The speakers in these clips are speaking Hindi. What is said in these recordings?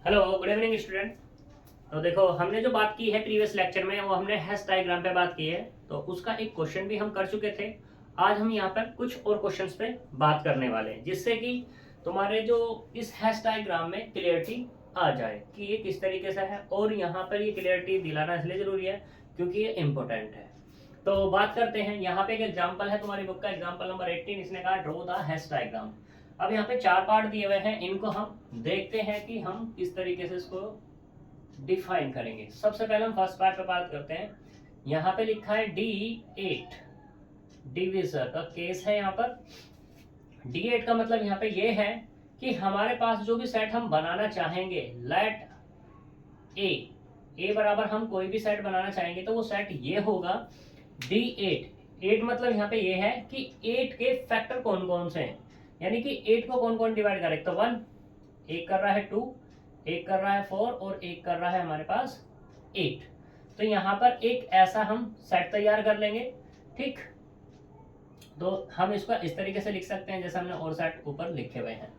Hello good evening student. तो देखो हमने जो बात की है प्रीवियस लेक्चर में वो हमने हैश डायग्राम पे बात की है, तो उसका एक क्वेश्चन भी हम कर चुके थे। आज हम यहाँ पर कुछ और क्वेश्चंस पे बात करने वाले हैं जिससे कि तुम्हारे जो इस हैश डायग्राम में क्लियरिटी आ जाए कि ये किस तरीके से है, और यहाँ पर ये क्लियरिटी दिलाना इसलिए जरूरी है क्योंकि ये इम्पोर्टेंट है। तो बात करते हैं, यहाँ पे एक एग्जाम्पल है तुम्हारी बुक का, एग्जाम्पल नंबर 18। इसने कहा ड्रॉ द हैश डायग्राम। अब यहाँ पे 4 पार्ट दिए हुए हैं, इनको हम देखते हैं कि हम किस तरीके से इसको डिफाइन करेंगे। सबसे पहले हम फर्स्ट पार्ट पे बात करते हैं। यहाँ पे लिखा है D8 डिविजर का केस है। यहाँ पर D8 का मतलब यहाँ पे ये है कि हमारे पास जो भी सेट हम बनाना चाहेंगे, लेट ए बराबर हम कोई भी सेट बनाना चाहेंगे तो वो सेट ये होगा D8। 8 मतलब यहाँ पे ये है कि 8 के फैक्टर कौन कौन से हैं, यानी कि 8 को कौन कौन डिवाइड करे। तो 1 एक कर रहा है, 2 एक कर रहा है, 4 और एक कर रहा है हमारे पास 8। तो यहाँ पर एक ऐसा हम सेट तैयार कर लेंगे। ठीक, तो हम इसको इस तरीके से लिख सकते हैं जैसे हमने और सेट ऊपर लिखे हुए हैं।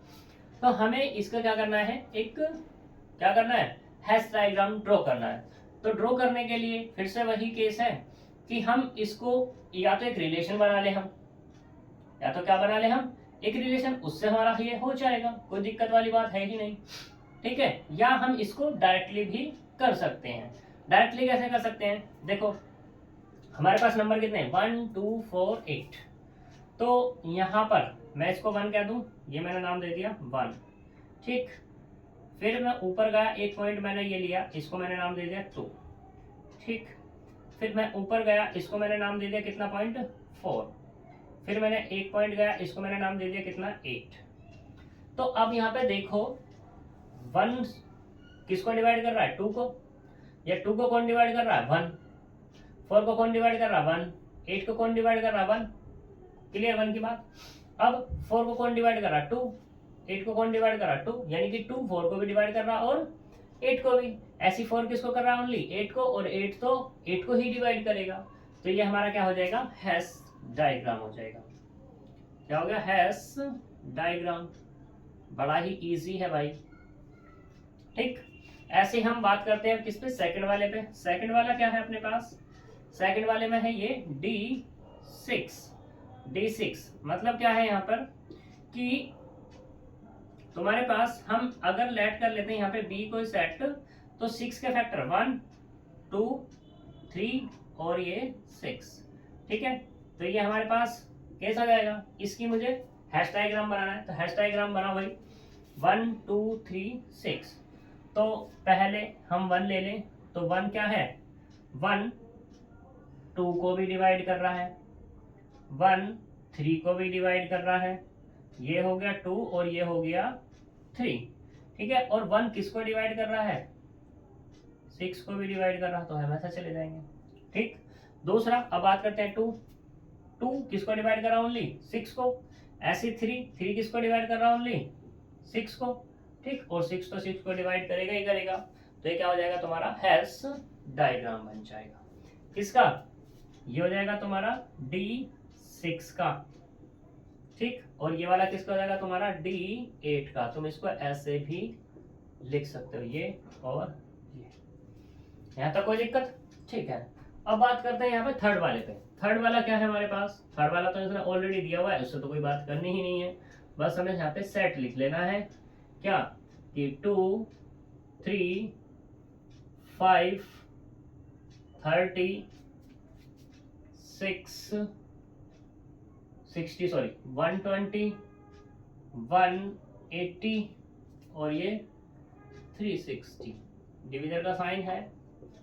तो हमें इसका क्या करना है, क्या करना है, हैश डायग्राम ड्रॉ करना है। तो ड्रॉ करने के लिए फिर से वही केस है कि हम इसको या तो एक रिलेशन बना ले, हम या तो क्या बना ले, हम एक रिलेशन, उससे हमारा ये हो जाएगा, कोई दिक्कत वाली बात है ही नहीं। ठीक है, या हम इसको डायरेक्टली भी कर सकते हैं। डायरेक्टली कैसे कर सकते हैं, देखो हमारे पास नंबर कितने हैं, 1 2 4 8। तो यहाँ पर मैं इसको 1 कह दूं, ये मैंने नाम दे दिया 1। ठीक, फिर मैं ऊपर गया, एक पॉइंट मैंने ये लिया, इसको मैंने नाम दे दिया 2। ठीक, फिर मैं ऊपर गया, इसको मैंने नाम दे दिया कितना, पॉइंट 4। फिर मैंने एक पॉइंट गया, इसको मैंने नाम दे दिया कितना, 8। तो अब यहाँ पे देखो 1 किसको डिवाइड कर रहा है, 2 को, या 2 को कौन डिवाइड कर रहा है, 1। 4 को कौन डिवाइड कर रहा है, 1। 8 को कौन डिवाइड कर रहा है, 1। क्लियर 1 की बात। अब 4 को कौन डिवाइड कर रहा है, 2। 8 को कौन डिवाइड कर रहा है, 2, यानी कि 2 4 को भी डिवाइड कर रहा है और 8 को भी। ऐसी 4 किसको कर रहा है, ओनली 8 को, और 8 तो 8 को ही डिवाइड करेगा। तो ये हमारा क्या हो जाएगा, हैश डायग्राम हो जाएगा। क्या हो गया, हैश डायग्राम। बड़ा ही इजी है भाई। ठीक, ऐसे हम बात करते हैं किस पे, सेकंड वाले पे। सेकंड वाला क्या है अपने पास, सेकंड वाले में है ये D6। D6 मतलब क्या है यहाँ पर कि तुम्हारे पास हम अगर लेट कर लेते हैं यहाँ पे B को सेट, तो 6 के फैक्टर 1 2 3 और ये 6। ठीक है, तो ये हमारे पास कैसा जाएगा, इसकी मुझे हैश डायग्राम बनाना है। तो हैश डायग्राम बना वही 1 2 3 6। तो पहले हम 1 ले लें, तो 1 क्या है, 1 2 को भी डिवाइड कर रहा है, 1 3 को भी डिवाइड कर रहा है, ये हो गया 2 और ये हो गया 3। ठीक है, और 1 किसको डिवाइड कर रहा है, 6 को भी डिवाइड कर रहा है, तो हम ऐसा चले जाएंगे। ठीक, दूसरा अब बात करते हैं 2 किसको डिवाइड कर रहा है, ओनली 6 को। ऐसे 3 किसको डिवाइड कर रहा है, ओनली 6 को। ठीक, और 6 तो 6 को डिवाइड करेगा ही करेगा। तो ये क्या हो जाएगा, तुम्हारा हैश डायग्राम बन जाएगा। किसका, ये हो जाएगा तुम्हारा D6 का। ठीक, और ये वाला किसका हो जाएगा, तुम्हारा D8 का। तुम इसको ऐसे भी लिख सकते हो, ये और ये। यहाँ तक कोई दिक्कत। ठीक है, अब बात करते हैं यहाँ पे थर्ड वाले पे। थर्ड वाला क्या है हमारे पास, थर्ड वाला तो इसने ऑलरेडी दिया हुआ है, उससे तो कोई बात करनी ही नहीं है। बस हमें यहाँ पे सेट लिख लेना है, क्या कि 2 3 5 30 6 60 सॉरी 120 180 और ये 360। डिवीजर का साइन है।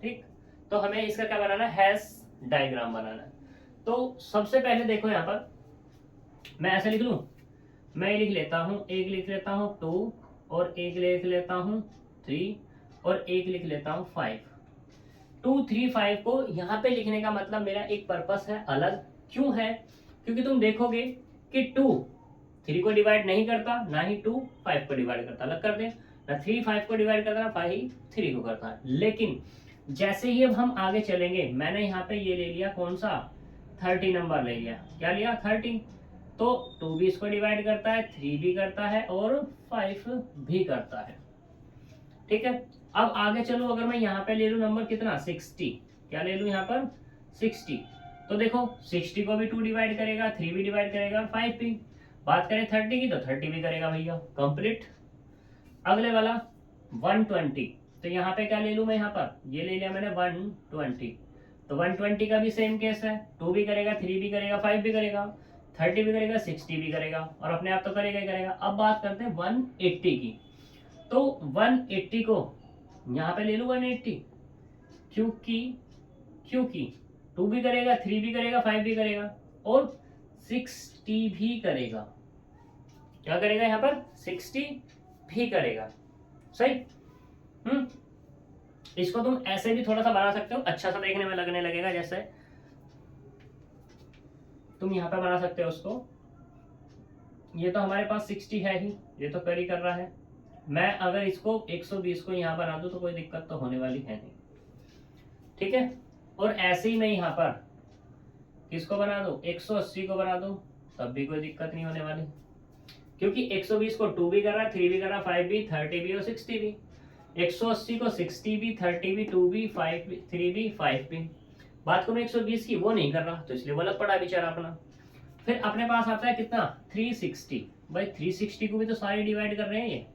ठीक, तो हमें इसका क्या बनाना है, हैश डायग्राम बनाना है। तो सबसे पहले देखो यहाँ पर मैं ऐसे लिख लूं, मैं लिख लेता हूं, एक लिख लेता हूं 2 और एक लिख लेता हूं 3 और एक लिख लेता हूं 5। 2 3 5 को यहाँ पे लिखने का मतलब मेरा एक पर्पस है अलग। क्यों है, क्योंकि तुम देखोगे कि 2 3 को डिवाइड नहीं करता, ना ही 2 5 को डिवाइड करता, अलग कर दे, ना 3 5 को डिवाइड करता, ना 5 3 को करता है। लेकिन जैसे ही अब हम आगे चलेंगे, मैंने यहाँ पे ये ले लिया कौन सा, 30 नंबर ले लिया। क्या लिया, 30। तो 2 भी इसको डिवाइड करता है, 3 भी करता है और 5 भी करता है। ठीक है, अब आगे चलो, अगर मैं यहाँ पे ले लूँ नंबर कितना 60, क्या ले लूँ यहाँ पर 60, तो देखो 60 को भी 2 डिवाइड करेगा, 3 भी डिवाइड करेगा और 5 भी। बात करें 30 की तो 30 भी करेगा भैया, कंप्लीट। अगले वाला 120, तो यहाँ पे क्या ले लूँ मैं, यहाँ पर ये ले लिया मैंने 120, तो 120 का भी सेम केस है, 2 भी करेगा, 3 भी करेगा, 5 भी करेगा, 30 भी करेगा, 60 भी करेगा, और अपने आप तो करेगा ही करेगा। अब बात करते हैं 180 की, तो 180 को यहाँ पे ले लूँ 180, क्योंकि क्योंकि 2 भी करेगा, 3 भी करेगा, 5 भी करेगा और 60 भी करेगा। क्या करेगा यहाँ पर 60 भी करेगा, सही। इसको तुम ऐसे भी थोड़ा सा बना सकते हो, अच्छा सा देखने में लगने लगेगा। जैसे तुम यहाँ पे बना सकते हो उसको, ये तो हमारे पास 60 है ही, ये तो कर ही कर रहा है। मैं अगर इसको 120 को यहाँ बना दूं तो कोई दिक्कत तो होने वाली है नहीं, ठीक है। और ऐसे ही मैं यहाँ पर किसको बना दूं, 180 को बना दूं, तब भी कोई दिक्कत नहीं होने वाली, क्योंकि 120 को 2 भी कर रहा है, 3 भी कर रहा है, 5 भी, 30 भी और 60 भी। 180 को 60 भी, 30 भी, 2 भी, 5 भी, 3 भी, 5 भी। बात करूं 120 की, वो नहीं कर रहा, तो इसलिए वो अलग पड़ा बेचारा अपना। फिर अपने पास आता है कितना 360, भाई 360 को भी तो सारे डिवाइड कर रहे हैं ये,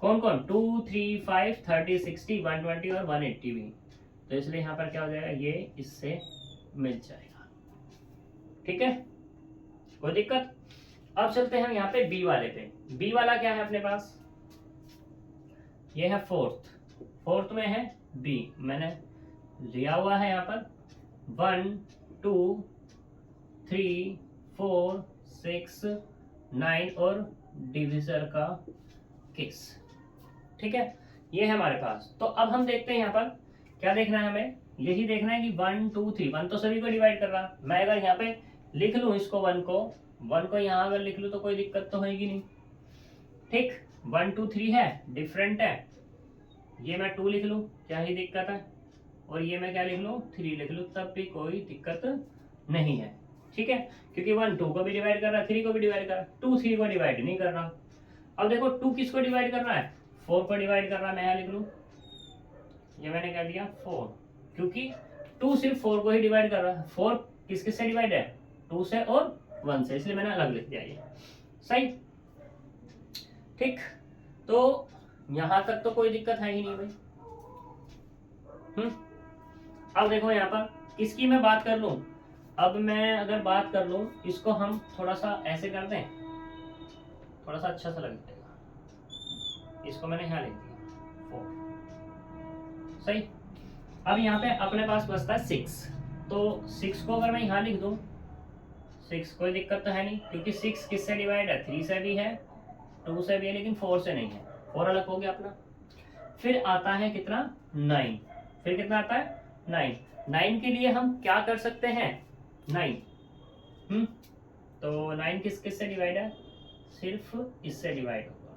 कौन कौन 2, 3, 5, 30, 60, 120 और 180 भी, तो इसलिए यहाँ पर क्या हो जाएगा, ये इससे मिल जाएगा, ठीक है, कोई दिक्कत। अब चलते हैं यहाँ पे बी वाले पे। बी वाला क्या है अपने पास, ये है फोर्थ में है बी, मैंने लिया हुआ है यहाँ पर 1, 2, 3, 4, 6, 9 और डिविजर का केस, ठीक है, ये है हमारे पास। तो अब हम देखते हैं यहाँ पर क्या देखना है हमें, यही देखना है कि 1, 2, 3, 1 तो सभी को डिवाइड कर रहा, मैं अगर यहाँ पे लिख लूँ इसको 1 को यहाँ अगर लिख लूँ तो कोई दिक्कत तो होगी नहीं, ठीक। 1, 2, 3 है, डिफरेंट है, ये मैं 2 लिख लूँ क्या ही दिक्कत है, और ये मैं क्या लिख लूँ 3 लिख लूँ, तब भी कोई दिक्कत नहीं है, ठीक है, क्योंकि 1 2 को भी डिवाइड कर रहा है, 3 को भी डिवाइड कर रहा है, 2 3 को डिवाइड नहीं कर रहा। अब देखो 2 किसको डिवाइड कर रहा है, 4 को डिवाइड कर रहा है, मैं यहाँ लिख लूँ, ये मैंने क्या दिया 4, क्योंकि 2 सिर्फ 4 को ही डिवाइड कर रहा है, 4 किस किस से डिवाइड है, 2 से और 1 से, इसलिए मैंने अलग लिख दिया ये, सही, ठीक। तो यहां तक तो कोई दिक्कत है ही नहीं भाई। अब देखो यहाँ पर इसकी मैं बात कर लूं, अब मैं अगर बात कर लूं, इसको हम थोड़ा सा ऐसे कर दें, थोड़ा सा अच्छा सा लग जाएगा, इसको मैंने यहाँ लिख दिया 4, सही। अब यहाँ पे अपने पास बचता है 6, तो 6 को अगर मैं यहाँ लिख दूं, 6 कोई दिक्कत तो है नहीं, क्योंकि 6 किससे डिवाइड है, 3 से भी है, 2 से भी है, लेकिन 4 से नहीं है, 4 अलग हो गया अपना। फिर आता है कितना 9, फिर कितना आता है 9 के लिए हम क्या कर सकते हैं 9, तो 9 किस किस से डिवाइड है, सिर्फ इससे डिवाइड होगा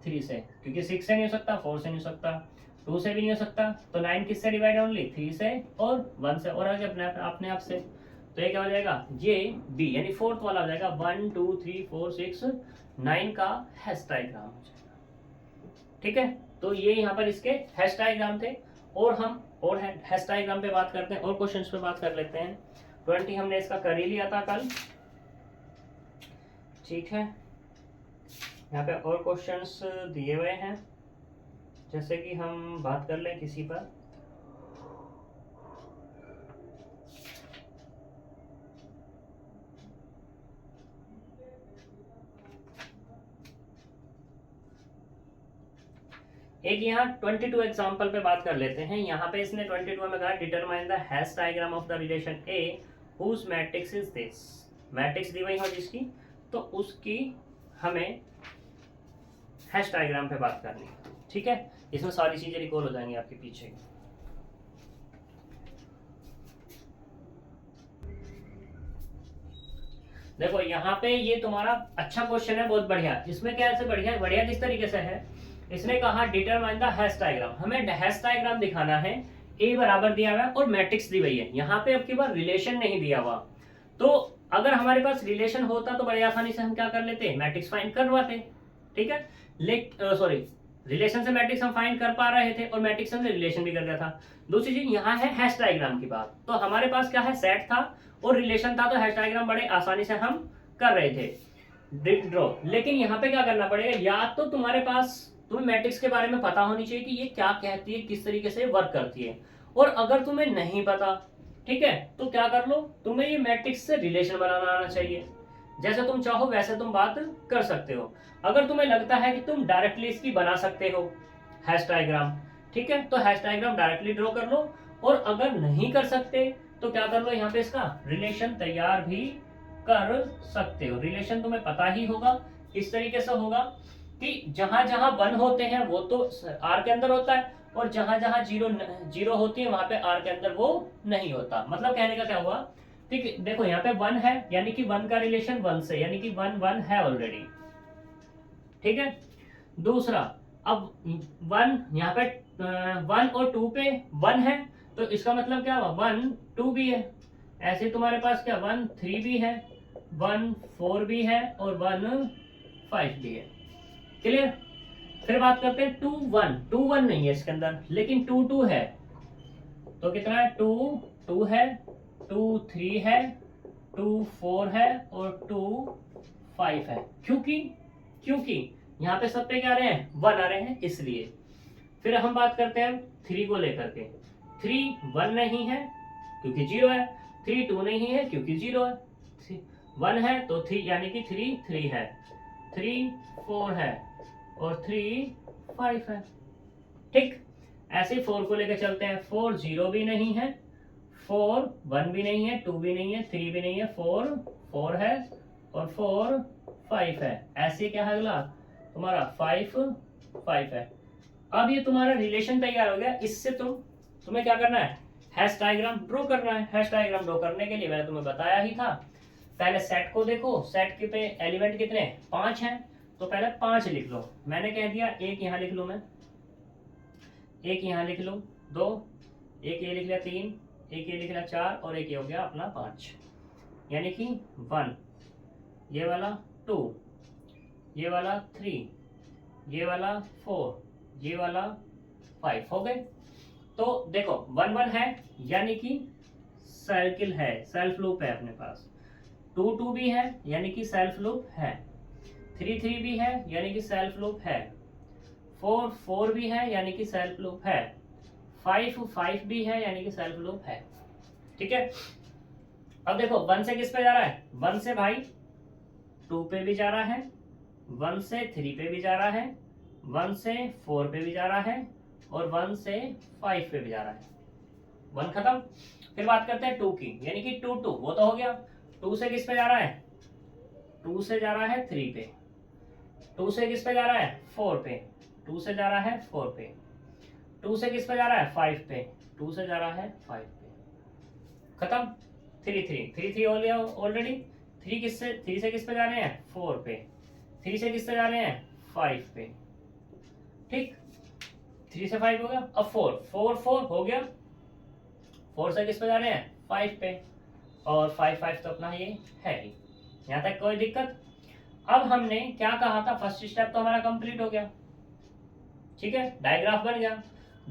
3 से, क्योंकि 6 से नहीं हो सकता, 4 से नहीं हो सकता, 2 से भी नहीं हो सकता, तो 9 किससे डिवाइड है, ओनली 3 से और 1 से, और आगे अपने आप से, तो ये क्या हो जाएगा, ये बी यानी फोर्थ वाला हो जाएगा, 1, 2, 3, 4, 6, 9 का हैश डायग्राम हो जाएगा, ठीक है। तो ये यहाँ पर इसके हैश डायग्राम थे, और हम और हैश डायग्राम पे बात करते हैं, और क्वेश्चंस पे बात कर लेते हैं। 20 हमने इसका कर ही लिया था कल, ठीक है। यहाँ पे और क्वेश्चंस दिए हुए हैं, जैसे कि हम बात कर लें किसी पर, एक यहाँ 22 एग्जाम्पल पे बात कर लेते हैं। यहाँ पे इसने 22 में कहा determine the Hasse diagram of the relation A whose matrix is this, matrix दी हुई हो जिसकी, तो उसकी हमें हैश डायग्राम पे बात करनी है, ठीक है। इसमें सारी चीजें रिकॉल हो जाएंगी आपके पीछे। देखो यहाँ पे ये तुम्हारा अच्छा क्वेश्चन है, बहुत बढ़िया। इसमें क्या है, बढ़िया बढ़िया किस तरीके से है, इसने कहा डिटरमाइन द हैश डायग्राम, हमें हैश डायग्राम दिखाना है, ए बराबर दिया हुआ है और मैट्रिक्स दी हुई है। यहाँ पे अब की बार रिलेशन नहीं दिया हुआ, तो अगर हमारे पास रिलेशन होता तो बड़े आसानी से हम क्या कर लेते, मैट्रिक्स फाइंड करवाते, ठीक है। सॉरी, रिलेशन से मैट्रिक्स हम फाइंड कर पा रहे थे और मैट्रिक्स से रिलेशन भी कर दिया था। दूसरी चीज यहाँ है हैश डायग्राम की बात। तो हमारे पास क्या है, सेट था और रिलेशन था, तो हैश डायग्राम बड़े आसानी से हम कर रहे थे ड्रॉ। लेकिन यहाँ पे क्या करना पड़ेगा, या तो तुम्हारे पास तुम्हें मैट्रिक्स के बारे में पता होनी चाहिए कि ये क्या कहती है, किस तरीके से वर्क करती है। और अगर तुम्हें नहीं पता, ठीक है, तो क्या कर लो, तुम्हें ये मैट्रिक्स से रिलेशन बनाना आना चाहिए। जैसे तुम चाहो वैसे तुम बात कर सकते हो। अगर तुम्हें लगता है कि तुम डायरेक्टली इसकी बना सकते हो हैश डायग्राम, ठीक है, तो हैश डायग्राम डायरेक्टली ड्रॉ कर लो। और अगर नहीं कर सकते तो क्या कर लो, यहाँ पे इसका रिलेशन तैयार भी कर सकते हो। रिलेशन तुम्हें पता ही होगा, इस तरीके से होगा कि जहां जहां 1 होते हैं वो तो आर के अंदर होता है, और जहां जहां जीरो होती है वहां पे आर के अंदर वो नहीं होता। मतलब कहने का क्या हुआ, ठीक है, देखो यहाँ पे 1 है, यानी कि 1 का रिलेशन 1 से, यानी कि 1 1 है ऑलरेडी, ठीक है। दूसरा, अब 1 यहाँ पे 1 और 2 पे 1 है, तो इसका मतलब क्या हुआ, 1 2 भी है। ऐसे तुम्हारे पास क्या 1 3 भी है, 1 4 भी है, और 1 5 भी है। क्लियर। फिर बात करते हैं 2 1, 2 1 नहीं है इसके अंदर, लेकिन 2 2 है। तो कितना है, 2 2 है, 2 3 है, 2 4 है, और 2 5 है। क्योंकि क्योंकि यहाँ पे सब पे क्या आ रहे हैं, 1 आ रहे हैं, इसलिए। फिर हम बात करते हैं 3 को लेकर के। 3 1 नहीं है क्योंकि 0 है, 3 2 नहीं है क्योंकि 0 है, 1 है तो 3 यानी कि 3 3 है, 3 4 है, और 3 5 है। ठीक, ऐसे 4 को लेकर चलते हैं। 4 0 भी नहीं है, 4 1 भी नहीं है, 2 भी नहीं है, 3 भी नहीं है, 4 4 है, और 4 5 है। ऐसे क्या है अगला तुम्हारा 5 5 है। अब ये तुम्हारा रिलेशन तैयार हो गया। इससे तुम्हें क्या करना है, हैश डायग्राम ड्रॉ करना है। हैश डायग्राम ड्रॉ करने के लिए मैंने तुम्हें बताया ही था, पहले सेट को देखो, सेट के पे एलिमेंट कितने 5 हैं, तो पहले 5 लिख लो। मैंने कह दिया एक यहाँ लिख लूं मैं, एक यहाँ लिख लूं, 2, एक ये लिख लिया 3, एक ये लिख लिया 4, और एक ये हो गया अपना 5, यानी कि 1, ये वाला 2, ये वाला 3, ये वाला 4, ये वाला 5 हो गए। तो देखो 1 1 है, यानी कि सर्किल है, सेल्फ लूप है अपने पास। 2 2 भी है, यानी कि सेल्फ लूप है। 3 3 भी है, यानी कि सेल्फ लूप है। 4 4 भी है, यानी कि सेल्फ लूप है। 5 5 भी है, यानी कि सेल्फ लूप है। ठीक है। अब देखो 1 से किस पे जा रहा है, 1 से भाई 2 पे भी जा रहा है, 1 से 3 पे भी जा रहा है, 1 से 4 पे भी जा रहा है, और 1 से 5 पे भी जा रहा है। 1 खत्म। फिर बात करते हैं 2 की, यानी कि 2 2 वो तो हो गया। 2 से किस पे जा रहा है, 2 से जा रहा है 3 पे। 2 से किस पे जा रहा है, 4 पे। 2 से जा रहा है 4 पे। 2 से किस पे जा रहा है, 5 पे। 2 से जा रहा है 5 पे। खत्म। 3 3 3 3 हो गया ऑलरेडी। 3 से किस पे जा रहे हैं, 4 पे। 3 से किस पे जा रहे हैं, 5 पे। ठीक, 3 से 5 हो गया। अब 4 4 4 हो गया। 4 से किस पे जा रहे हैं, 5 पे, और 5 5 तो अपना ये है ही। यहाँ तक कोई दिक्कत। अब हमने क्या कहा था, फर्स्ट स्टेप तो हमारा कंप्लीट हो गया, ठीक है, डायग्राफ बन गया।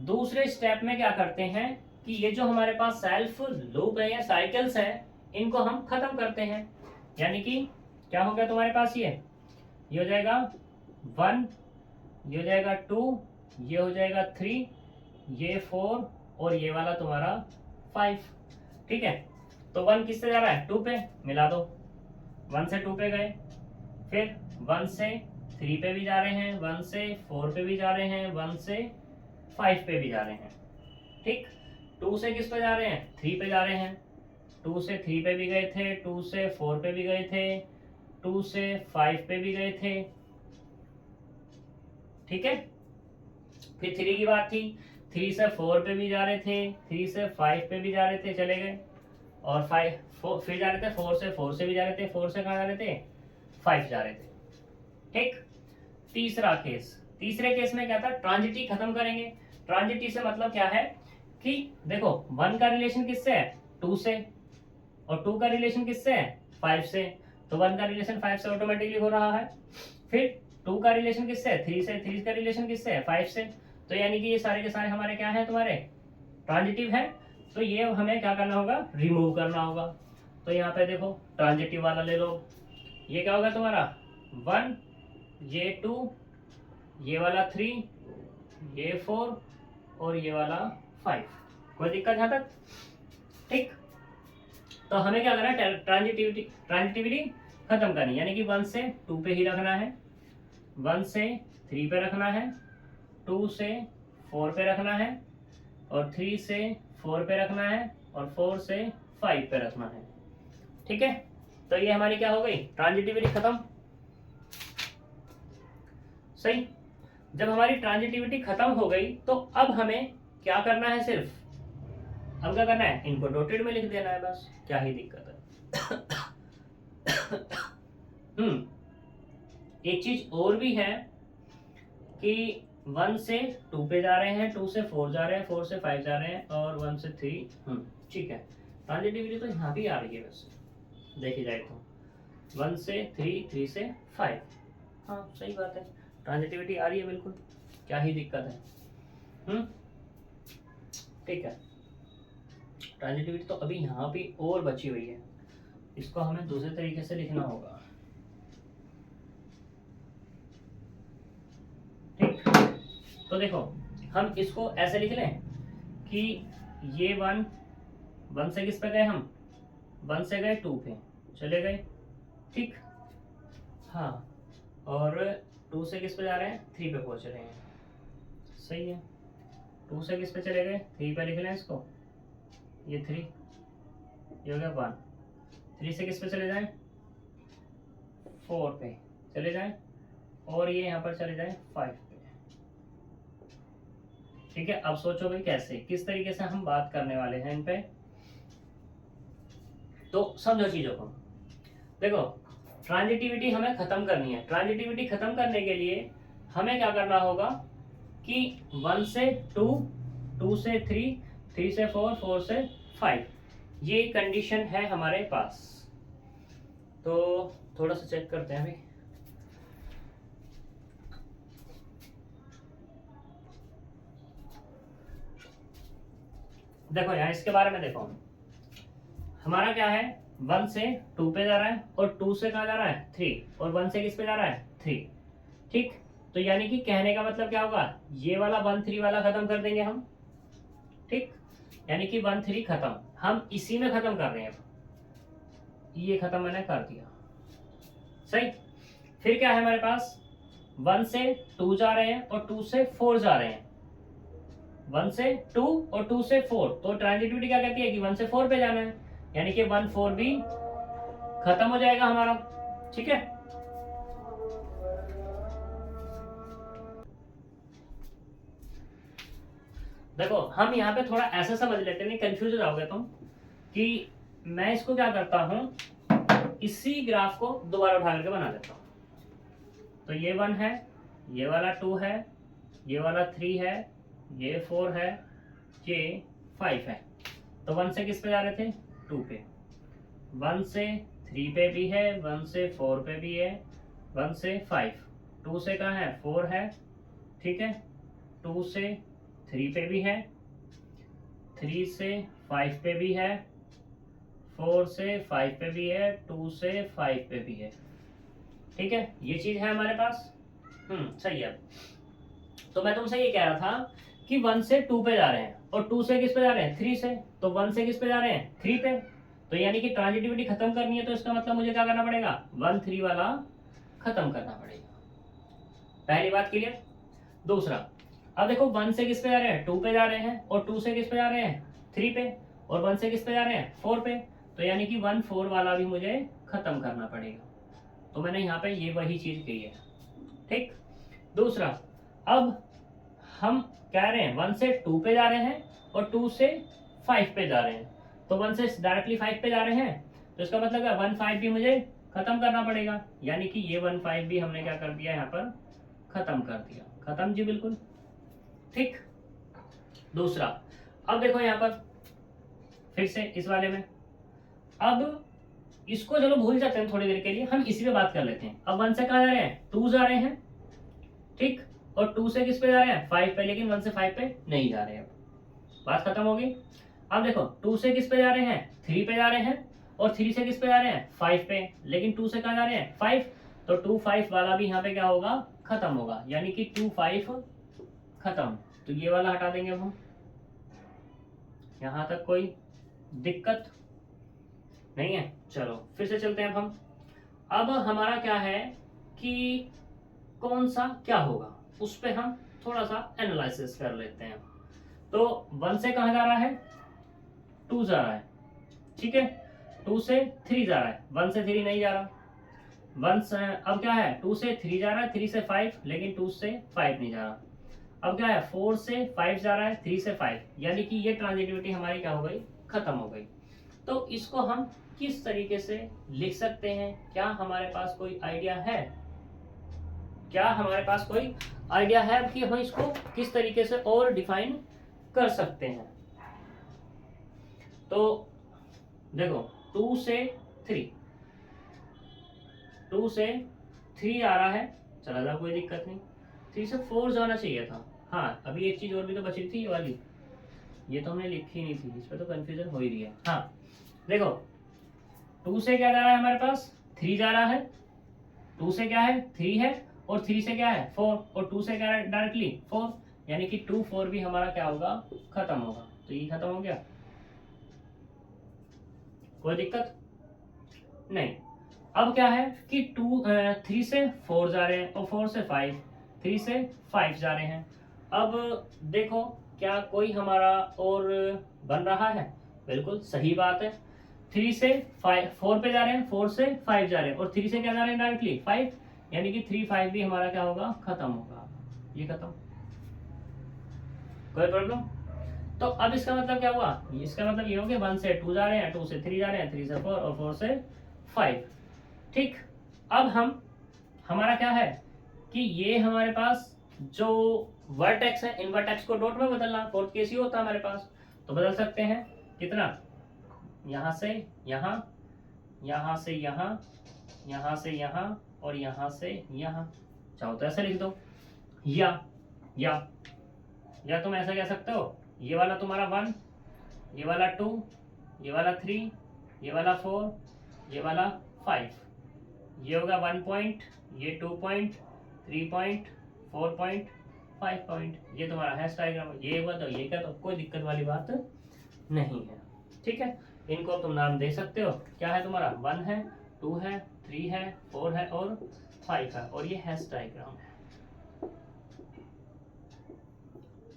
दूसरे स्टेप में क्या करते हैं कि ये जो हमारे पास सेल्फ लूप है या साइकिल्स है, इनको हम खत्म करते हैं। यानी कि क्या हो गया तुम्हारे पास, ये हो जाएगा 1, ये हो जाएगा 2, ये हो जाएगा 3, ये 4, और ये वाला तुम्हारा 5। ठीक है। तो 1 किससे जा रहा है, 2 पे, मिला दो। 1 से 2 पे गए, फिर 1 से 3 पे भी जा रहे हैं, 1 से 4 पे भी जा रहे हैं, 1 से 5 पे भी जा रहे हैं। ठीक। 2 से किस पे जा रहे हैं, 3 पे जा रहे हैं। 2 से 3 पे भी गए थे, 2 से 4 पे भी गए थे, 2 से 5 पे भी गए थे। ठीक है। फिर 3 की बात थी, 3 से 4 पे भी जा रहे थे, 3 से 5 पे भी जा रहे थे, चले गए, और 5 फिर जा रहे थे 4 से भी जा रहे थे, 4 से कहाँ जा रहे थे, 5 जा रहे थे। ठीक। तीसरा केस, तीसरे केस में क्या था, ट्रांजिटी खत्म करेंगे। ट्रांजिटी से मतलब क्या है कि देखो 1 का रिलेशन किससे है, 2 से, और 2 का रिलेशन किससे है, 5 से। तो 1 का रिलेशन 5 से ऑटोमेटिकली हो रहा है। फिर टू का रिलेशन किससे है, थ्री से, थ्री का रिलेशन किससे है, फाइव से। तो यानी कि ये सारे के सारे हमारे क्या है, तुम्हारे ट्रांजिटिव है। तो ये हमें क्या करना होगा, रिमूव करना होगा। तो यहाँ पे देखो ट्रांजिटिव वाला ले लो, ये क्या होगा तुम्हारा 1, ये 2, ये वाला 3, ये 4 और ये वाला 5। कोई दिक्कत यहाँ तक? ठीक। तो हमें क्या करना है, ट्रांजिटिविटी खत्म करनी, यानी कि 1 से 2 पे ही रखना है, 1 से 3 पे रखना है, 2 से 4 पे रखना है, और 3 से 4 पे रखना है, और 4 से 5 पे रखना है। ठीक है, तो ये हमारी क्या हो गई, ट्रांजिटिविटी खत्म। सही। जब हमारी ट्रांजिटिविटी खत्म हो गई तो अब हमें क्या करना है, सिर्फ अब क्या करना है, इनको डॉटेड में लिख देना है, बस क्या ही दिक्कत है। एक चीज और भी है कि 1 से 2 पे जा रहे हैं, 2 से 4 जा रहे हैं, 4 से 5 जा रहे हैं, और 1 से 3। ठीक है, ट्रांजिटिविटी तो यहाँ भी आ रही है वैसे देखी जाए तो, 1 से 3, 3 से 5। हाँ सही बात है, ट्रांजिटिविटी आ रही है बिल्कुल, क्या ही दिक्कत है। ठीक है, ट्रांजिटिविटी तो अभी यहाँ भी और बची हुई है, इसको हमें दूसरे तरीके से लिखना होगा। ठीक, तो देखो हम इसको ऐसे लिख लें कि ये 1 से किस पे गए हम, 1 से गए 2 पे चले गए। ठीक, हाँ, और 2 से किस पे जा रहे हैं, 3 पे पहुंच रहे हैं। सही है, 2 से किस पे चले गए, 3 पे लिख लें इसको, ये 3, ये हो गया 1। 3 से किस पे चले जाएं, 4 पे चले जाएं, और ये यहाँ पर चले जाएं 5 पे। ठीक है, अब सोचो भाई कैसे, किस तरीके से हम बात करने वाले हैं इन पे, तो समझो चीजों को। देखो ट्रांजिटिविटी हमें खत्म करनी है, ट्रांजिटिविटी खत्म करने के लिए हमें क्या करना होगा कि 1 से 2, 2 से 3, 3 से 4, 4 से 5, ये कंडीशन है हमारे पास। तो थोड़ा सा चेक करते हैं अभी। देखो यार इसके बारे में देखो, हमारा क्या है, 1 से 2 पे जा रहा है, और 2 से कहाँ जा रहा है, 3, और 1 से किस पे जा रहा है, 3। ठीक, तो यानी कि कहने का मतलब क्या होगा, ये वाला 1 3 वाला खत्म कर देंगे हम। ठीक, यानी कि 1 3 खत्म, हम इसी में खत्म कर रहे हैं, ये खत्म मैंने कर दिया। सही, फिर क्या है हमारे पास, 1 से 2 जा रहे हैं और 2 से 4 जा रहे हैं, 1 से 2 और 2 से 4, तो ट्रांजिटिविटी क्या कहती है कि 1 से 4 पे जाना है, यानी कि 1 4 भी खत्म हो जाएगा हमारा। ठीक है, देखो हम यहाँ पे थोड़ा ऐसा समझ लेते हैं, कंफ्यूज हो जाओगे तुम, कि मैं इसको क्या करता हूं, इसी ग्राफ को दोबारा उठा करके बना देता हूं। तो ये 1 है, ये वाला 2 है, ये वाला 3 है, ये 4 है, ये 5 है। तो 1 से किस पे जा रहे थे, 2 पे, 1 से 3 पे भी है, 1 से 4 पे भी है, 1 से 5, 2 से कहाँ है, 4 है। ठीक है, 2 से 3 पे भी है, 3 से 5 पे भी है, 4 से 5 पे भी है, 2 से 5 पे भी है। ठीक है, ये चीज है हमारे पास। सही है। तो मैं तुमसे ये कह रहा था कि 1 से 2 पे जा रहे हैं, और 2 से किस पे जा रहे हैं, 3 से, तो 1 से किस पे जा रहे हैं, 3 पे। तो यानी कि ट्रांजिटिविटी खत्म करनी है, तो इसका मतलब मुझे क्या करना पड़ेगा, 1 3 वाला खत्म करना पड़ेगा। पहली बात क्लियर। दूसरा, अब देखो 1 से किस पे जा रहे हैं, 2 पे जा रहे हैं, और 2 से किस पे जा रहे हैं, 3 पे, और 1 से किस पे जा रहे हैं, 4 पे। तो यानी कि 1 4 वाला भी मुझे खत्म करना पड़ेगा। तो मैंने यहाँ पे ये वही चीज की है। ठीक, दूसरा, अब हम कह रहे हैं 1 से 2 पे जा रहे हैं और 2 से 5 पे जा रहे हैं, तो 1 से डायरेक्टली 5 पे जा रहे हैं, तो इसका मतलब है 1 5 भी मुझे खत्म करना पड़ेगा, यानी कि ये 1 5 भी हमने क्या कर दिया, यहाँ पर खत्म कर दिया। खत्म जी बिल्कुल। ठीक, दूसरा, अब देखो यहाँ पर फिर से इस वाले में, अब इसको चलो भूल जाते हैं थोड़ी देर के लिए, हम इसी पे बात कर लेते हैं। अब 1 से कहाँ जा रहे हैं, 2 जा रहे हैं, ठीक। और 2 से किस पे जा रहे हैं, 5 पे, लेकिन 1 से 5 पे नहीं जा रहे हैं। अब बात खत्म होगी। अब देखो 2 से किस पे जा रहे हैं, 3 पे जा रहे हैं, और 3 से किस पे जा रहे हैं, 5 पे, लेकिन 2 से कहाँ जा रहे हैं, 5। तो 2 5 वाला भी यहाँ पे क्या होगा, खत्म होगा, यानी कि 2 5 खत्म। तो ये वाला हटा देंगे अब हम। यहाँ तक कोई दिक्कत नहीं है। चलो फिर से चलते हैं अब हम। अब हमारा क्या है कि कौन सा क्या होगा, उस पे हम थोड़ा सा एनालिसिस कर लेते हैं। तो 1 से कहाँ जा रहा है, 2 जा रहा है, ठीक है। 2 से 3 जा रहा है, 1 से 3 नहीं जा रहा। 1 से अब क्या है, 2 से 3 जा रहा है, 3 से 5, लेकिन 2 से 5 नहीं जा रहा। अब क्या है, 4 से 5 जा रहा है, 3 से 5, यानी कि ये ट्रांजिटिविटी हमारी क्या हो गई, खत्म हो गई। तो इसको हम किस तरीके से लिख सकते हैं, क्या हमारे पास कोई आइडिया है, क्या हमारे पास कोई आइडिया है कि हम इसको किस तरीके से और डिफाइन कर सकते हैं। तो देखो 2 से 3, 2 से 3 आ रहा है, चला जाओ कोई दिक्कत नहीं। 3 से 4 जाना चाहिए था। हाँ अभी एक चीज और भी तो बची थी, ये वाली, ये तो हमने लिखी नहीं थी, इस पर तो कंफ्यूजन हो ही रही है। हाँ देखो 2 से क्या जा रहा है हमारे पास, 3 जा रहा है। 2 से क्या है, 3 है, और 3 से क्या है, 4, और 2 से क्या है डायरेक्टली 4, यानी कि 2 4 भी हमारा क्या होगा, खत्म होगा। तो ये खत्म हो गया, कोई दिक्कत नहीं। अब क्या है कि 3 से 4 जा रहे हैं, और 4 से 5, 3 से 5 जा रहे हैं। अब देखो क्या कोई हमारा और बन रहा है, बिल्कुल सही बात है। 3 से 4 पे जा रहे हैं, 4 से 5 जा रहे हैं, और 3 से क्या जा रहे हैं डायरेक्टली 5, यानी कि 3 5 भी हमारा क्या होगा, खत्म होगा। ये खत्म, कोई प्रॉब्लम। तो अब इसका मतलब क्या हुआ, इसका मतलब ये हो गया 1 से 2 जा रहे हैं, 2 से 3 जा रहे हैं, 3 से 4, और 4 से 5। ठीक। अब हमारा क्या है कि ये हमारे पास जो वर्टेक्स है, इन वर्टेक्स को डॉट में बदलना, फोर्थ केस ही होता है हमारे पास। तो बदल सकते हैं कितना, यहां से यहां, यहां से यहां, यहां से यहां, और यहां से यहां। चाहो तो ऐसे लिख दो, या तुम ऐसा कह सकते हो, ये वाला तुम्हारा 1, ये वाला 2, ये वाला 3, ये वाला 4, ये वाला 5, ये होगा 1 पॉइंट, ये 2 पॉइंट, 3 पॉइंट, 4 पॉइंट, 5 पॉइंट। ये तुम्हारा हैश डायग्राम, ये हुआ तो ये क्या, तो कोई दिक्कत वाली बात नहीं है। ठीक है, इनको तुम नाम दे सकते हो। क्या है तुम्हारा, 1 है, 2 है, 3 है, 4 है, और 5 है, और ये हैश डायग्राम है।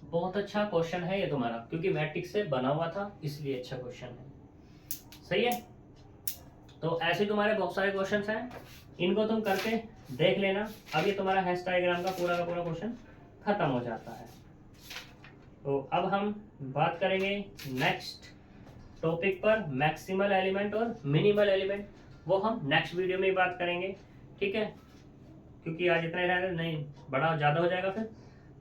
बहुत अच्छा क्वेश्चन है ये तुम्हारा, क्योंकि मैट्रिक्स से बना हुआ था, इसलिए अच्छा क्वेश्चन है। सही है। तो ऐसे तुम्हारे बहुत सारे क्वेश्चंस हैं, इनको तुम करके देख लेना। अब ये तुम्हारा हैश डायग्राम का पूरा क्वेश्चन खत्म हो जाता है। तो अब हम बात करेंगे नेक्स्ट टॉपिक पर, मैक्सिमल एलिमेंट और मिनिमल एलिमेंट। वो हम नेक्स्ट वीडियो में ही बात करेंगे, ठीक है, क्योंकि आज इतना ही रहने, नहीं बड़ा ज़्यादा हो जाएगा फिर,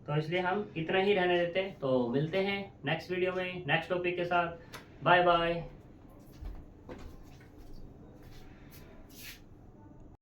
तो इसलिए हम इतना ही रहने देते हैं। तो मिलते हैं नेक्स्ट वीडियो में नेक्स्ट टॉपिक के साथ। Bye bye.